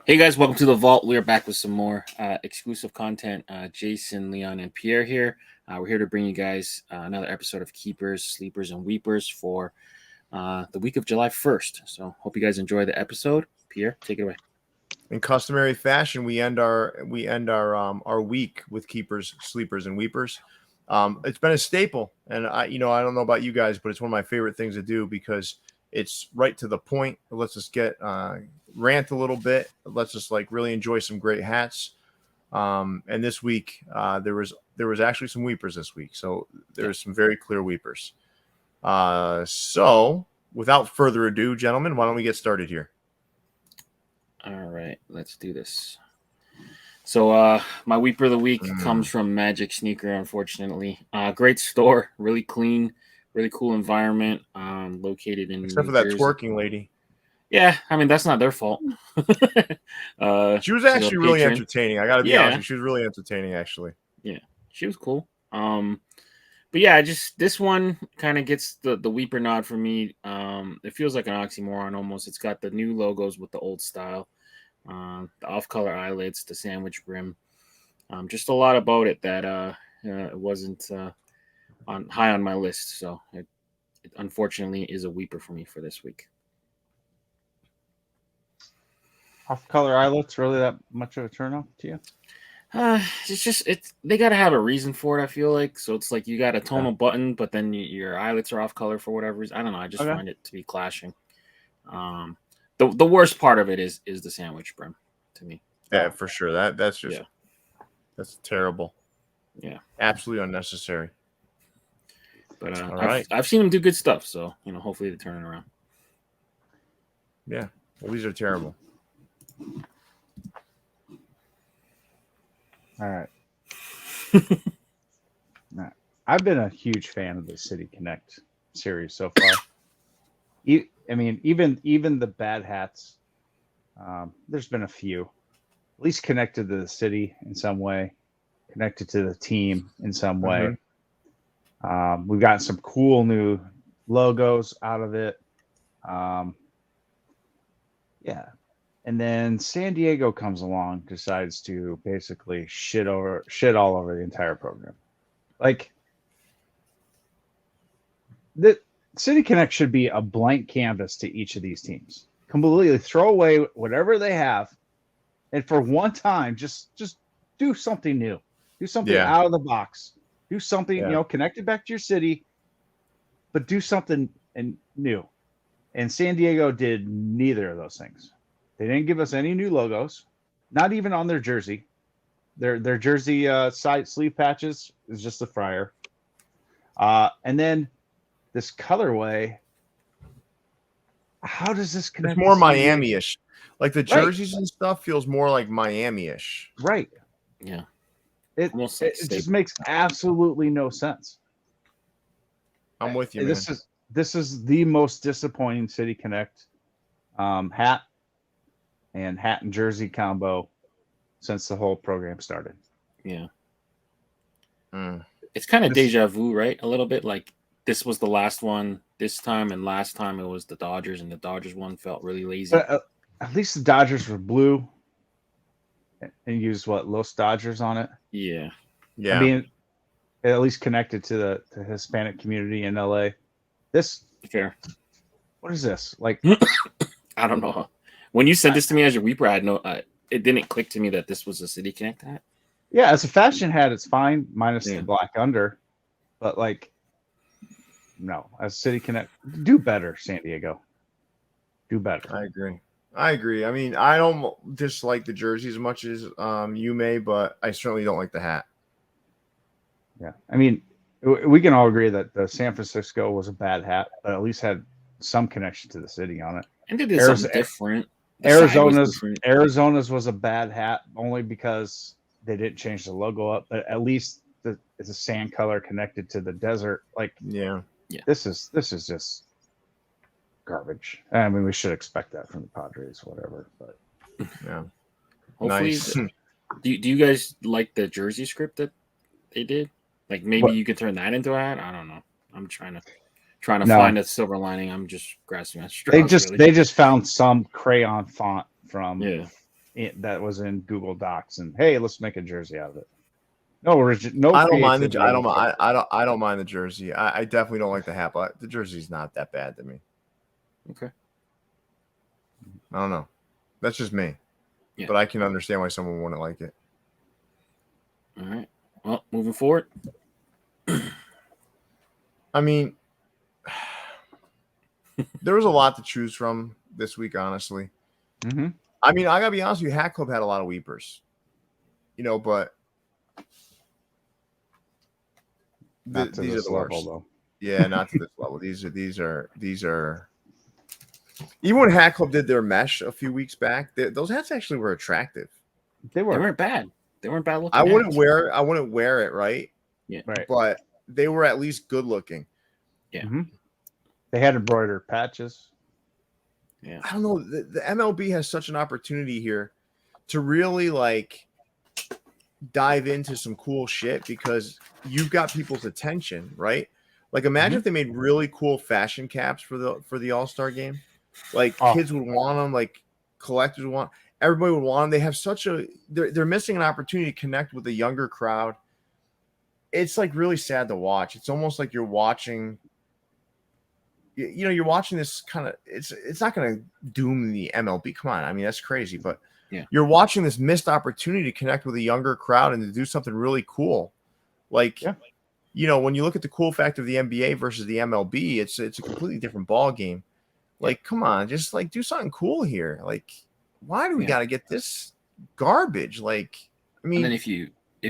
Hey guys, welcome to the Vault. We are back with some more exclusive content. Jason, Leon, and Pierre here. We're here to bring you guys another episode of Keepers, Sleepers, and Weepers for the week of July 1st. So hope you guys enjoy the episode. Pierre, take it away. In customary fashion, we end our week with Keepers, Sleepers, and Weepers. It's been a staple, and I don't know about you guys, but it's one of my favorite things to do because it's right to the point. It lets us get rant a little bit. It lets us really enjoy some great hats. And this week there was actually some weepers this week, so there's some very clear weepers. So without further ado, gentlemen, why don't we get started here? All right, let's do this. So my weeper of the week comes from Magic Sneaker, unfortunately. Great store, really clean, really cool environment, located in Except New for that Jersey. twerking lady. Yeah, I mean, that's not their fault. She was actually really entertaining. I got to be honest. She was really entertaining, actually. Yeah, she was cool. But yeah, just this one kind of gets the weeper nod for me. It feels like an oxymoron almost. It's got the new logos with the old style, the off-color eyelids, the sandwich brim. Just a lot about it that it wasn't high on my list. So it unfortunately is a weeper for me for this week. Off-color eyelets really that much of a turn-off to you? They got to have a reason for it. I feel like so it's like you got a tonal button, but then your eyelets are off color for whatever reason. I don't know. I just find it to be clashing. The worst part of it is the sandwich brim to me. Yeah, for sure. That's terrible. Yeah, absolutely unnecessary. But I've seen them do good stuff, so hopefully they turn it around. Yeah, well, these are terrible. All right. I've been a huge fan of the City Connect series so far. I mean, even the bad hats. There's been a few, at least connected to the city in some way, connected to the team in some way. We've gotten some cool new logos out of it. Yeah. And then San Diego comes along, decides to basically shit all over the entire program. Like, the City Connect should be a blank canvas to each of these teams. Completely throw away whatever they have, and for one time, just do something new. Do something out of the box. Do something, connected back to your city, but do something new. And San Diego did neither of those things. They didn't give us any new logos, not even on their jersey. Their jersey side sleeve patches is just a fryer. And then this colorway, how does this connect? It's more Miami-ish. Like the jerseys and stuff feels more like Miami-ish. Right. Yeah. It just makes absolutely no sense. I'm with you, man. This is the most disappointing City Connect hat and jersey combo since the whole program started. Yeah. It's kind of deja vu, right? A little bit like this was the last one this time, and last time it was the Dodgers, and the Dodgers one felt really lazy. But at least the Dodgers were blue and used Los Dodgers on it. Yeah. I mean, at least connected to the Hispanic community in LA. This fair. What is this? Like, I don't know. When you sent this to me as your weeper, I had it didn't click to me that this was a City Connect hat. Yeah, as a fashion hat, it's fine, minus the black under. But no, as City Connect, do better, San Diego. Do better. I agree. I mean, I don't dislike the jersey as much as you may, but I certainly don't like the hat. Yeah, I mean, we can all agree that the San Francisco was a bad hat, but at least had some connection to the city on it. And it is something different. Arizona's was a bad hat only because they didn't change the logo up, but at least it's a sand color connected to the desert. This is just garbage. I mean, we should expect that from the Padres, whatever. But yeah, hopefully, nice. Do you guys like the jersey script that they did? Like maybe you could turn that into a hat. I don't know. I'm trying to find a silver lining. I'm just grasping at straws. They just found some crayon font from that was in Google Docs, and hey, let's make a jersey out of it. No. I don't mind creativity. I don't mind the jersey. I definitely don't like the hat, but the jersey's not that bad to me. Okay. I don't know. That's just me. Yeah. But I can understand why someone wouldn't like it. All right. Well, moving forward. I mean, there was a lot to choose from this week, honestly. Mm-hmm. I mean, I gotta be honest with you, Hat Club had a lot of weepers. But Not these are the level, worst. though. Yeah, not to this level. These are. Even when Hat Club did their mesh a few weeks back, those hats actually were attractive. They They were weren't bad. They weren't bad looking. I wouldn't hats. wear it, right? Yeah. right. But they were at least good looking. Yeah. Mm-hmm. They had embroidered patches. Yeah. I don't know. The MLB has such an opportunity here to really dive into some cool shit because you've got people's attention, right? Like imagine if they made really cool fashion caps for the All-Star game. Like kids would want them, like collectors would want, everybody would want them. They have they're missing an opportunity to connect with a younger crowd. It's like really sad to watch. It's almost like you're watching, you're watching this kind of, it's not going to doom the MLB. Come on. I mean, that's crazy, but you're watching this missed opportunity to connect with a younger crowd and to do something really cool. Like, when you look at the cool fact of the NBA versus the MLB, it's a completely different ball game. Like, come on, just do something cool here. Like, why do we got to get this garbage? Like, I mean, and then if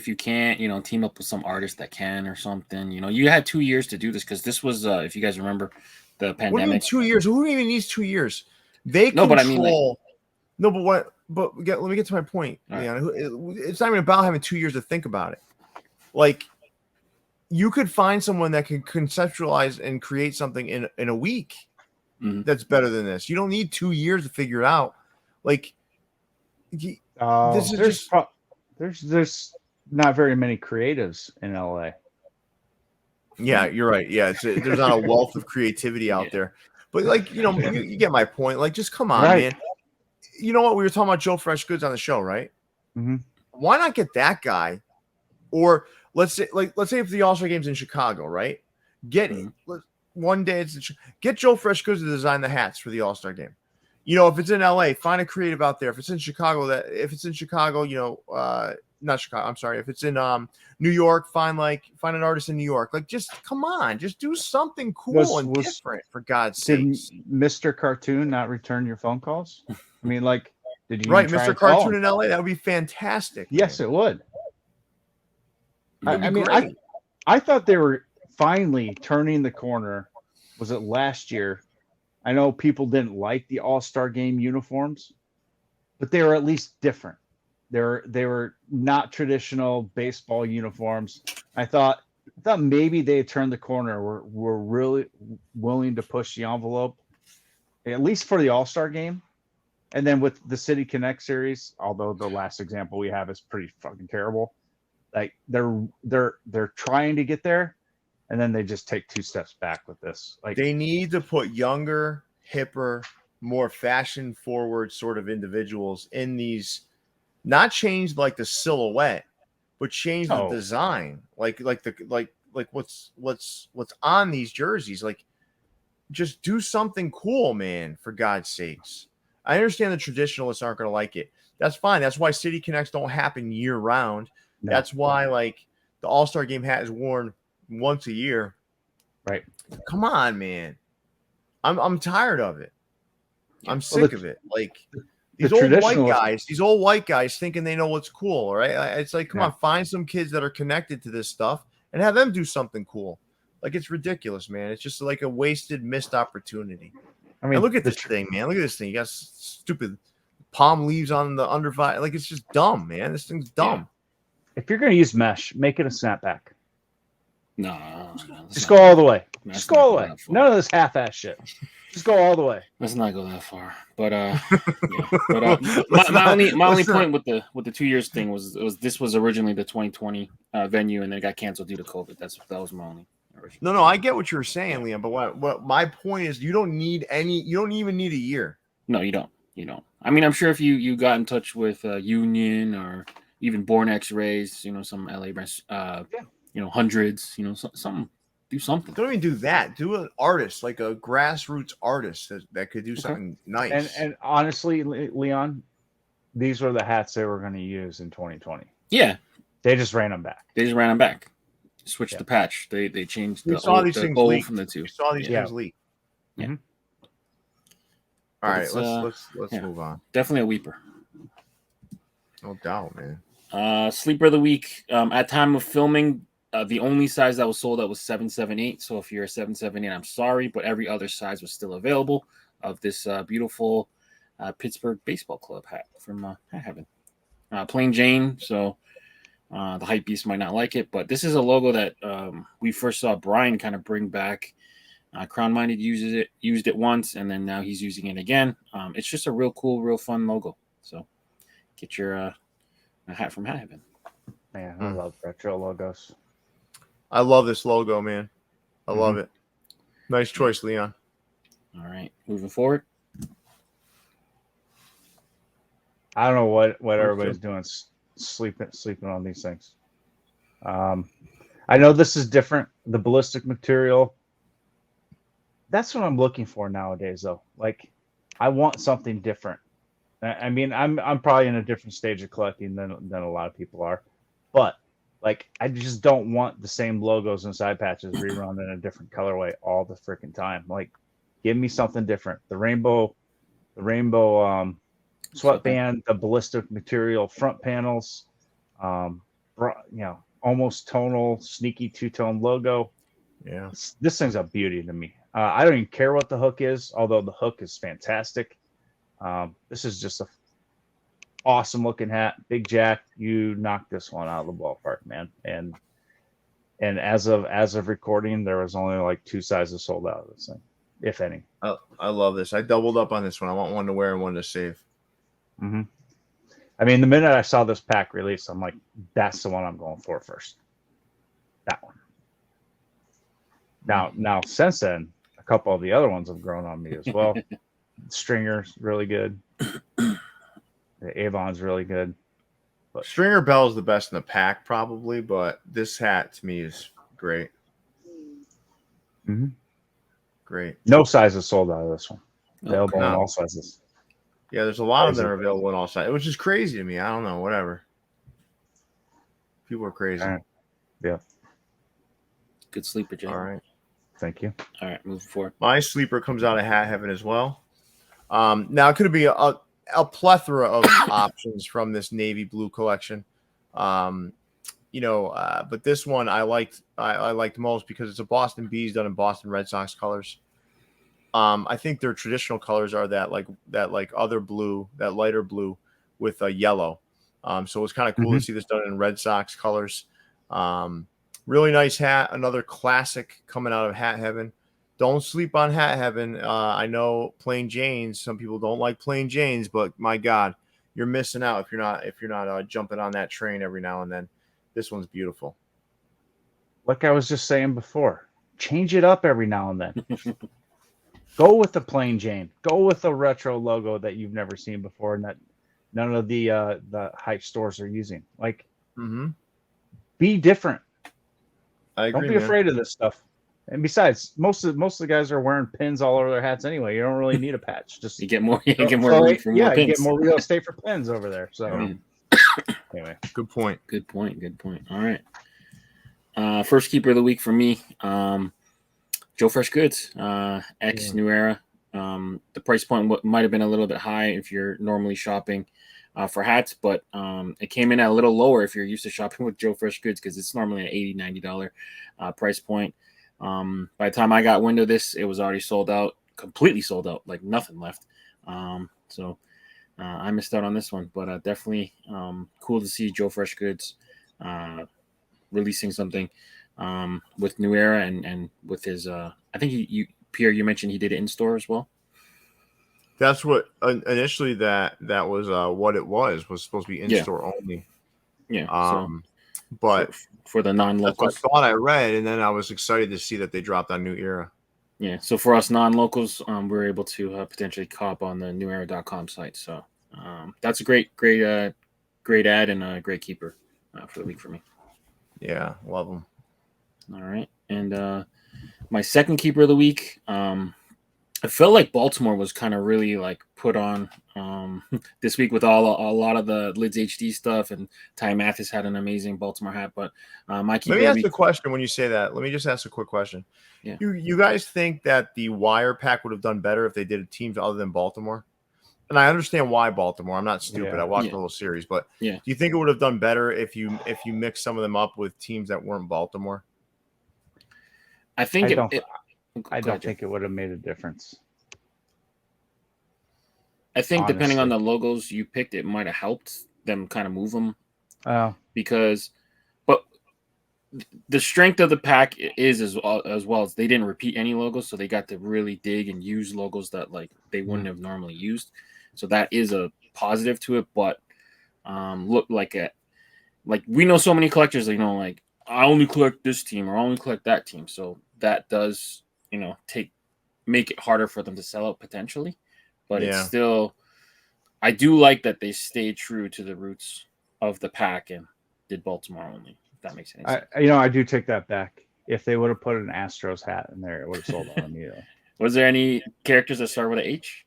you can't, team up with some artist that can or something, you had 2 years to do this because this was, if you guys remember, the pandemic. What do you mean 2 years? Who even needs 2 years? They control. But I mean, let me get to my point. It's not even about having 2 years to think about it. Like, you could find someone that can conceptualize and create something in a week that's better than this. You don't need 2 years to figure it out. Like, this is there's not very many creatives in LA. Yeah, you're right. Yeah, there's not a wealth of creativity out there. But you get my point. Like, just come on, man. You know what? We were talking about Joe Fresh Goods on the show, right? Mm-hmm. Why not get that guy? Or let's say if the All-Star game's in Chicago, right? One day get Joe Fresh Goods to design the hats for the All-Star game. If it's in LA, find a creative out there. If it's in Chicago, not Chicago. I'm sorry. If it's in New York, find an artist in New York. Like, just come on, just do something cool and different for God's sake. Did Mr. Cartoon not return your phone calls? I mean, did you Mr. Cartoon in LA? That would be fantastic. Yes, it would. I mean, I thought they were finally turning the corner. Was it last year? I know people didn't like the All-Star game uniforms, but they were at least different. They were not traditional baseball uniforms. I thought maybe they had turned the corner. Were really willing to push the envelope, at least for the All-Star game. And then with the City Connect series, although the last example we have is pretty fucking terrible, like they're trying to get there, and then they just take 2 steps back with this. Like, they need to put younger, hipper, more fashion-forward sort of individuals in these. Not change the silhouette, but change the design. Like what's on these jerseys. Like, just do something cool, man, for God's sakes. I understand the traditionalists aren't going to like it. That's fine. That's why City Connects don't happen year round. No. That's why the All-Star game hat is worn once a year. Right. Come on, man. I'm tired of it. I'm sick of it. Like, these old white guys thinking they know what's cool, right? It's like, come on, find some kids that are connected to this stuff and have them do something cool. Like, it's ridiculous, man. It's just like a wasted, missed opportunity. I mean, and look at this thing, man. Look at this thing. You got stupid palm leaves on the underside. Like, it's just dumb, man. This thing's dumb. If you're going to use mesh, make it a snapback. No. Just go all the way. Just go all the way. None of this half-ass shit. Just go all the way. Let's not go that far. But my only point with the 2 years thing was this was originally the 2020 venue, and then it got canceled due to COVID. That was my only. No, I get what you're saying, Liam. But what my point is, you don't even need a year. No, you don't. I mean, I'm sure if you got in touch with Union or even Born X-Rays, some LA brands, hundreds, something, do something. Don't even do that. Do an artist, like a grassroots artist that could do something nice. And honestly, Leon, these were the hats they were going to use in 2020. Yeah, they just ran them back. Switched the patch. They changed we the saw these things leak from the two. We saw these things leak. Yeah. Mm-hmm. All right, let's move on. Definitely a weeper. No doubt, man. Sleeper of the week. At time of filming, the only size that was sold out was 778. So if you're a 778, I'm sorry, but every other size was still available of this beautiful Pittsburgh Baseball Club hat from Hat Heaven. Plain Jane. So the hype beast might not like it, but this is a logo that we first saw Brian kind of bring back. Crown Minded used it once, and then now he's using it again. It's just a real cool, real fun logo. So get your a hat from Hat Heaven. Man, I love retro logos. I love this logo, man. I love it. Nice choice, Leon. All right, moving forward. I don't know what everybody's doing, sleeping on these things. I know this is different. The ballistic material. That's what I'm looking for nowadays, though. Like, I want something different. I mean, I'm probably in a different stage of collecting than a lot of people are, but like, I just don't want the same logos and side patches rerun in a different colorway all the freaking time. Like, give me something different. The rainbow sweatband, the ballistic material front panels, almost tonal, sneaky two-tone logo. Yeah, this thing's a beauty to me. I don't even care what the hook is, although the hook is fantastic. This is just a awesome looking hat. Big Jack, you knocked this one out of the ballpark, man. And as of recording, there was only like 2 sizes sold out of this thing, if any. I love this. I doubled up on this one. I want one to wear and one to save. Mm-hmm. I mean, the minute I saw this pack release, I'm like, that's the one I'm going for first. That one. Now, since then, a couple of the other ones have grown on me as well. Stringer's really good. The Avon's really good. But Stringer Bell's the best in the pack, probably, but this hat to me is great. Mm-hmm. Great. No sizes sold out of this one. Available in all sizes. Yeah, there's a lot of them are available in all sizes, which is crazy to me. I don't know, whatever. People are crazy. Right. Yeah. Good sleeper, Jay. All right. Thank you. All right, moving forward. My sleeper comes out of Hat Heaven as well. Now it could be a plethora of options from this navy blue collection. But this one I liked most because it's a Boston Bees done in Boston Red Sox colors. I think their traditional colors are that other blue, that lighter blue with a yellow. So it's kind of cool to see this done in Red Sox colors. Really nice hat. Another classic coming out of Hat Heaven. Don't sleep on Hat Heaven. I know Plain Janes. Some people don't like Plain Janes, but my God, you're missing out if you're not jumping on that train every now and then. This one's beautiful. Like I was just saying before, change it up every now and then. Go with the Plain Jane. Go with a retro logo that you've never seen before, and that none of the hype stores are using. Like, be different. I agree. Don't be afraid of this stuff. And besides, most of the guys are wearing pins all over their hats anyway. You don't really need a patch. Just you get more. You get more room for more pins. You get more real estate for pins over there. So anyway, good point. All right. First keeper of the week for me, Joe Fresh Goods, X New Era. The price point might have been a little bit high if you're normally shopping for hats, but it came in at a little lower if you're used to shopping with Joe Fresh Goods because it's normally an $80, $90 price point. By the time I got wind of this, it was already sold out, completely sold out, like nothing left. So I missed out on this one, but definitely cool to see Joe Fresh Goods releasing something with New Era and with his. I think Pierre, you mentioned he did it in store as well. That's what initially that was what it was supposed to be in store only. Yeah. But for the non-local, that's what I thought I read, and then I was excited to see that they dropped on New Era. Yeah. So for us non-locals, we're able to potentially cop on the newera.com site. So that's a great ad and a great keeper for the week for me. Yeah, love them. All right. And my second keeper of the week, I felt like Baltimore was kind of really like put on this week with a lot of the Lids HD stuff, and Ty Mathis had an amazing Baltimore hat. But my keeper Let me of ask the you a week, question when you say that. Let me just ask a quick question. yeah, You guys think that the Wire pack would have done better if they did teams other than Baltimore? And I understand why Baltimore. I'm not stupid. Yeah. I watched yeah, the whole series, but yeah. do you think it would have done better if you mix some of them up with teams that weren't Baltimore? I think I don't. I go ahead, don't Jim. think it would have made a difference. I think depending on Honestly. the logos you picked, it might have helped them kind of move them Oh, because, but the strength of the pack is as well as they didn't repeat any logos, so they got to really dig and use logos that like they wouldn't have normally used. So that is a positive to it, but look like we know so many collectors, like I only collect this team or I only collect that team, so that does make it harder for them to sell out potentially, but it's Yeah. still I do like that they stayed true to the roots of the pack and did Baltimore only. If that makes any sense. I do take that back. If they would have put an Astros hat in there, it would have sold out immediately. Was there any characters that start with an H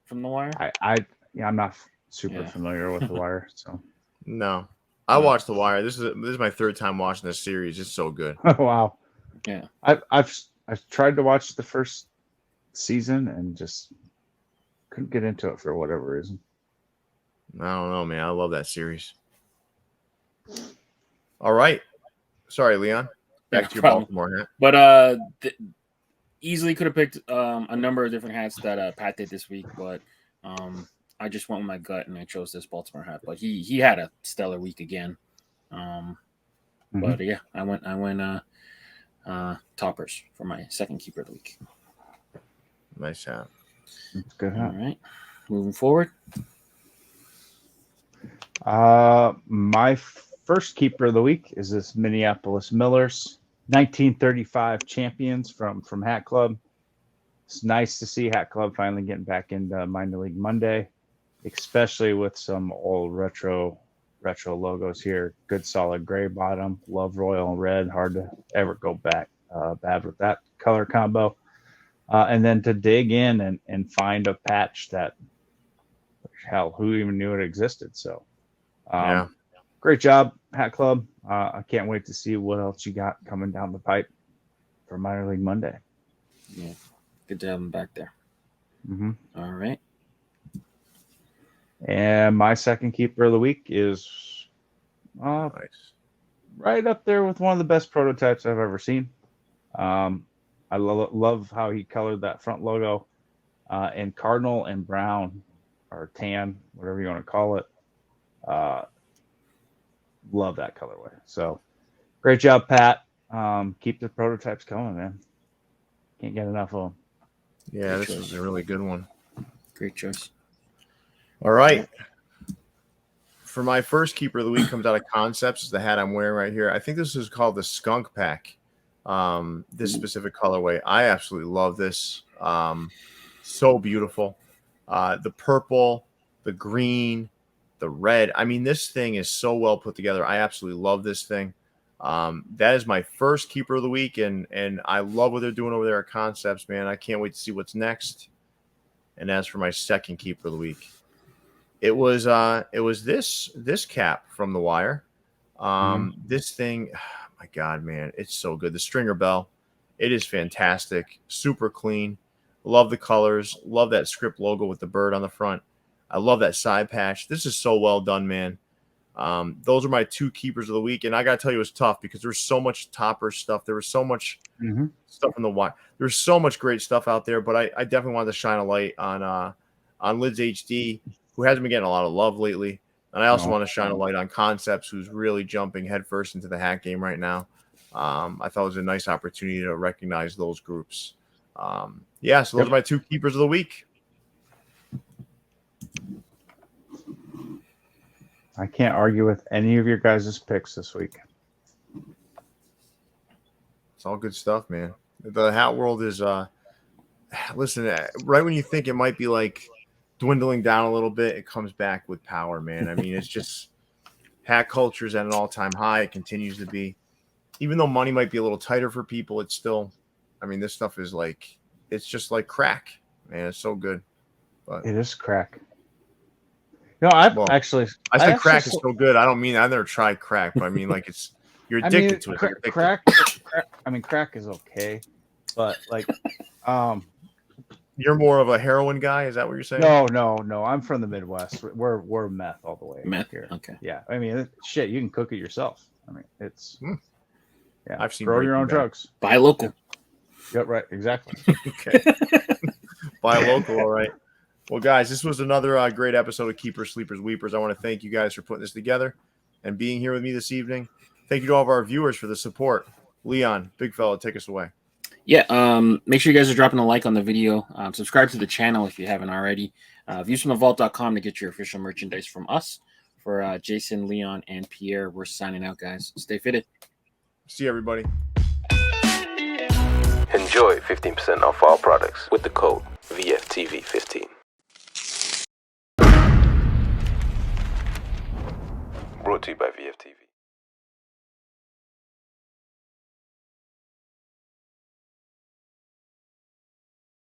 from The Wire? I'm not super Yeah. familiar with the Wire, so No. I watched The Wire. This is my third time watching this series. It's so good. wow. Yeah. I've tried to watch the first season and just couldn't get into it for whatever reason. I don't know, man. I love that series. All right. Sorry, Leon. Back to your problem. Baltimore hat. But easily could have picked a number of different hats that Pat did this week, but I just went with my gut and I chose this Baltimore hat. But he had a stellar week again. But yeah, I went Topperz for my second keeper of the week. Nice hat. It's good All hat. right, moving forward. My first keeper of the week is this Minneapolis Millers 1935 champions from Hat Club. It's nice to see Hat Club finally getting back into Minor League Monday, especially with some old retro logos here. Good solid gray bottom. Love royal and red. Hard to ever go bad with that color combo. And then to dig in and find a patch that, hell, who even knew it existed? So, Yeah. great job, Hat Club. I can't wait to see what else you got coming down the pipe for Minor League Monday. Yeah, good to have him back there. All right. And my second keeper of the week is Nice. right up there with one of the best prototypes I've ever seen. I love how he colored that front logo in cardinal and brown or tan, whatever you want to call it. Love that colorway. So great job, Pat. Keep the prototypes coming, man. Can't get enough of them. Yeah, this was a really good one. Great choice. All right. For my first keeper of the week comes out of Concepts. Is the hat I'm wearing right here. I think this is called the Skunk Pack. This specific colorway. I absolutely love this. So beautiful. The purple, the green, the red. I mean, this thing is so well put together. I absolutely love this thing. That is my first keeper of the week, and I love what they're doing over there at Concepts, man. I can't wait to see what's next. And as for my second keeper of the week, it was this cap from the Wire. This thing, oh my God, man, it's so good. The Stringer Bell, it is fantastic, super clean. Love the colors. Love that script logo with the bird on the front. I love that side patch. This is so well done, man. Those are my two keepers of the week, and I gotta tell you, it was tough because there's so much Topperz stuff. There was so much stuff in the Wire. There's so much great stuff out there, but I definitely wanted to shine a light on Lids HD, who hasn't been getting a lot of love lately. And I also want to shine a light on Concepts, who's really jumping headfirst into the hat game right now. I thought it was a nice opportunity to recognize those groups. So those are my two keepers of the week. I can't argue with any of your guys' picks this week. It's all good stuff, man. The hat world is listen, right when you think it might be like dwindling down a little bit, it comes back with power, man. I mean, it's just hat culture is at an all-time high. It continues to be. Even though money might be a little tighter for people, it's still, I mean, this stuff is like, it's just like crack, man. It's so good. But It is crack. No, I've well, actually. I said actually crack is so good. I don't mean I've never tried crack, but I mean like it's you're addicted to it. You're addicted. Crack. I mean, crack is okay, but like, You're more of a heroin guy. Is that what you're saying? no. I'm from the Midwest. We're meth all the way. Meth here. Okay. Yeah, I mean, shit. You can cook it yourself. I mean, it's. Yeah, I've seen grow your own Breaking Bad. drugs. Buy local. Yep, right. Exactly. Okay. Buy local. All right. Well, guys, this was another great episode of Keepers, Sleepers, Weepers. I want to thank you guys for putting this together and being here with me this evening. Thank you to all of our viewers for the support. Leon, big fella, take us away. Yeah, make sure you guys are dropping a like on the video. Subscribe to the channel if you haven't already. Viewsfromthevault.com to get your official merchandise from us. For Jason, Leon, and Pierre, we're signing out, guys. Stay fitted. See you, everybody. Enjoy 15% off all products with the code VFTV15. Brought to you by VFTV.